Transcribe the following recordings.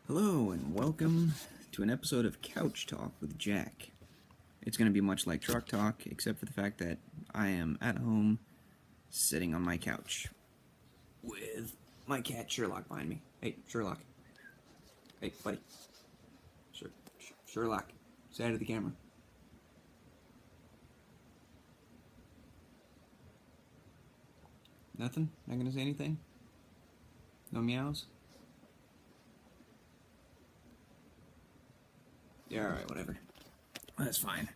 Hello, and welcome to an episode of Couch Talk with Jack. It's going to be much like Truck Talk, except for the fact that I am at home, sitting on my couch, with my cat Sherlock behind me. Hey, Sherlock. Hey, buddy. Sherlock. Say hi to the camera. Nothing? Not going to say anything? No meows? Yeah, alright, whatever. That's fine.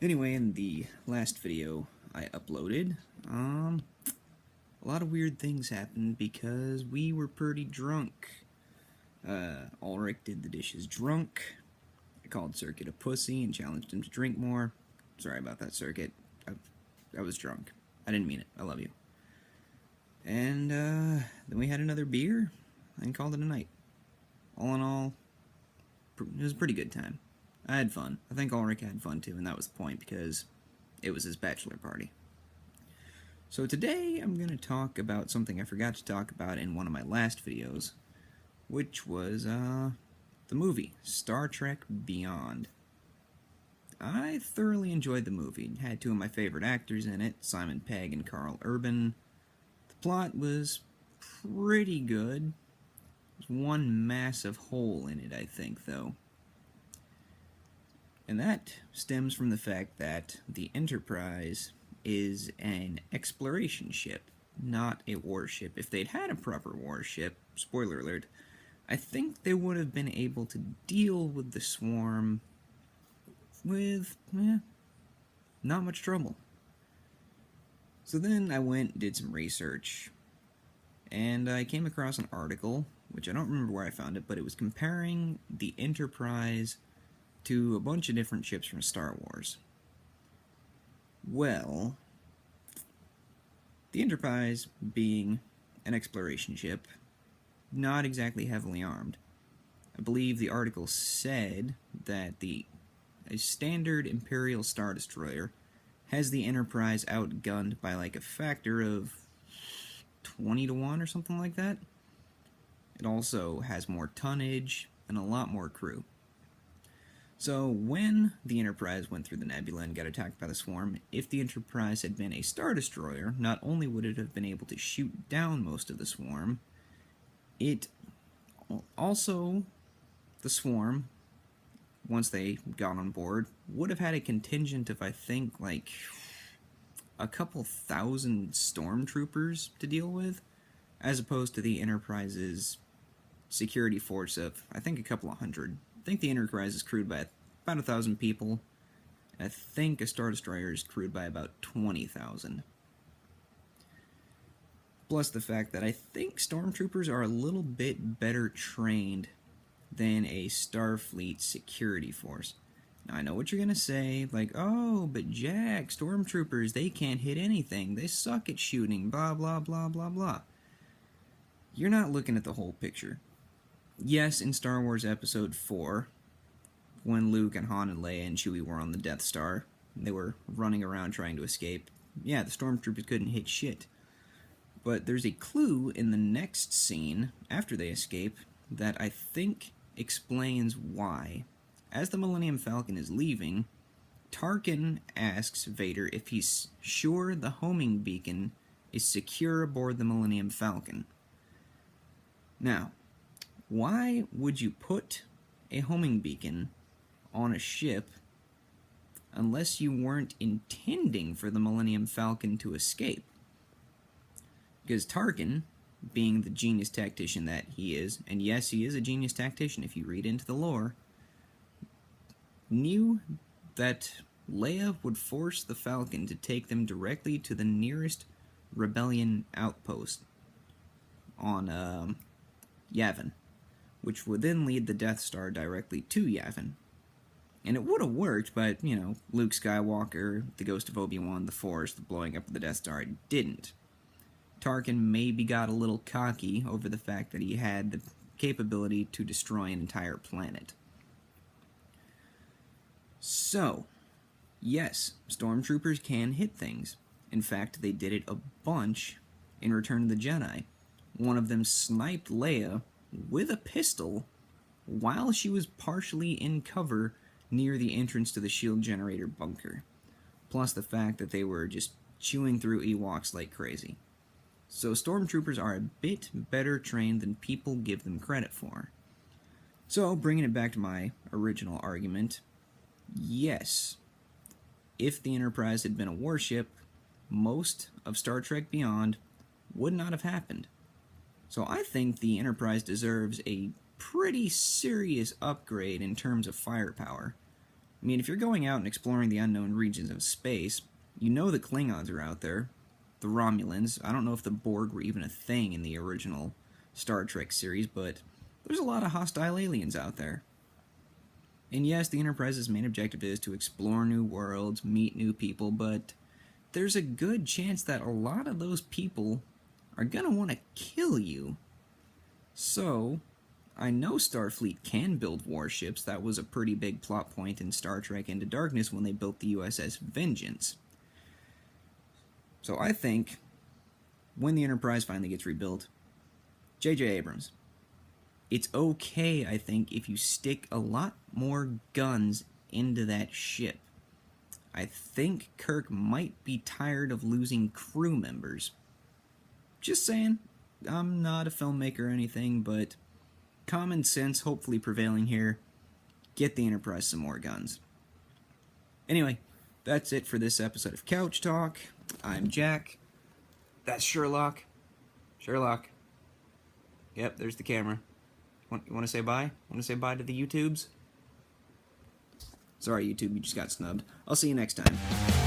Anyway, in the last video I uploaded, a lot of weird things happened because we were pretty drunk. Ulrich did the dishes drunk. I called Circuit a pussy and challenged him to drink more. Sorry about that, Circuit. I was drunk. I didn't mean it. I love you. And then we had another beer and called it a night. All in all, it was a pretty good time. I had fun. I think Ulrich had fun too, and that was the point because it was his bachelor party. So today I'm going to talk about something I forgot to talk about in one of my last videos, which was the movie Star Trek Beyond. I thoroughly enjoyed the movie. It had two of my favorite actors in it, Simon Pegg and Carl Urban. The plot was pretty good. There's one massive hole in it, I think, though. And that stems from the fact that the Enterprise is an exploration ship, not a warship. If they'd had a proper warship, spoiler alert, I think they would have been able to deal with the swarm with, not much trouble. So then I went and did some research, and I came across an article, which I don't remember where I found it, but it was comparing the Enterprise to a bunch of different ships from Star Wars. Well, the Enterprise, being an exploration ship, not exactly heavily armed. I believe the article said that a standard Imperial Star Destroyer has the Enterprise outgunned by like a factor of 20 to 1 or something like that. It also has more tonnage and a lot more crew. So when the Enterprise went through the nebula and got attacked by the swarm, if the Enterprise had been a Star Destroyer, not only would it have been able to shoot down most of the swarm, it also, the swarm, once they got on board, would have had a contingent of, I think, like a couple thousand stormtroopers to deal with, as opposed to the Enterprise's security force of, I think, a couple of hundred. I think the Enterprise is crewed by about 1,000 people, and I think a Star Destroyer is crewed by about 20,000. Plus the fact that I think stormtroopers are a little bit better trained than a Starfleet security force. Now, I know what you're going to say, like, oh, but Jack, stormtroopers, they can't hit anything, they suck at shooting, blah, blah, blah, blah, blah. You're not looking at the whole picture. Yes, in Star Wars Episode 4, when Luke and Han and Leia and Chewie were on the Death Star, they were running around trying to escape, yeah, the stormtroopers couldn't hit shit. But there's a clue in the next scene, after they escape, that I think explains why. As the Millennium Falcon is leaving, Tarkin asks Vader if he's sure the homing beacon is secure aboard the Millennium Falcon. Now, why would you put a homing beacon on a ship unless you weren't intending for the Millennium Falcon to escape? Because Tarkin, being the genius tactician that he is, and yes, he is a genius tactician if you read into the lore, knew that Leia would force the Falcon to take them directly to the nearest rebellion outpost on Yavin, which would then lead the Death Star directly to Yavin. And it would have worked, but, you know, Luke Skywalker, the Ghost of Obi-Wan, the Force, the blowing up of the Death Star, it didn't. Tarkin maybe got a little cocky over the fact that he had the capability to destroy an entire planet. So, yes, stormtroopers can hit things. In fact, they did it a bunch in Return of the Jedi. One of them sniped Leia with a pistol while she was partially in cover near the entrance to the shield generator bunker. Plus the fact that they were just chewing through Ewoks like crazy. So stormtroopers are a bit better trained than people give them credit for. So, bringing it back to my original argument, yes, if the Enterprise had been a warship, most of Star Trek Beyond would not have happened. So I think the Enterprise deserves a pretty serious upgrade in terms of firepower. I mean, if you're going out and exploring the unknown regions of space, you know the Klingons are out there, the Romulans. I don't know if the Borg were even a thing in the original Star Trek series, but there's a lot of hostile aliens out there. And yes, the Enterprise's main objective is to explore new worlds, meet new people, but there's a good chance that a lot of those people are gonna want to kill you. So, I know Starfleet can build warships. That was a pretty big plot point in Star Trek Into Darkness when they built the USS Vengeance. So I think, when the Enterprise finally gets rebuilt, J.J. Abrams, it's okay, I think, if you stick a lot more guns into that ship. I think Kirk might be tired of losing crew members. Just saying, I'm not a filmmaker or anything, but common sense hopefully prevailing here. Get the Enterprise some more guns. Anyway, that's it for this episode of Couch Talk. I'm Jack. That's Sherlock. Sherlock. Yep, there's the camera. You want to say bye? Want to say bye to the YouTubes? Sorry, YouTube, you just got snubbed. I'll see you next time.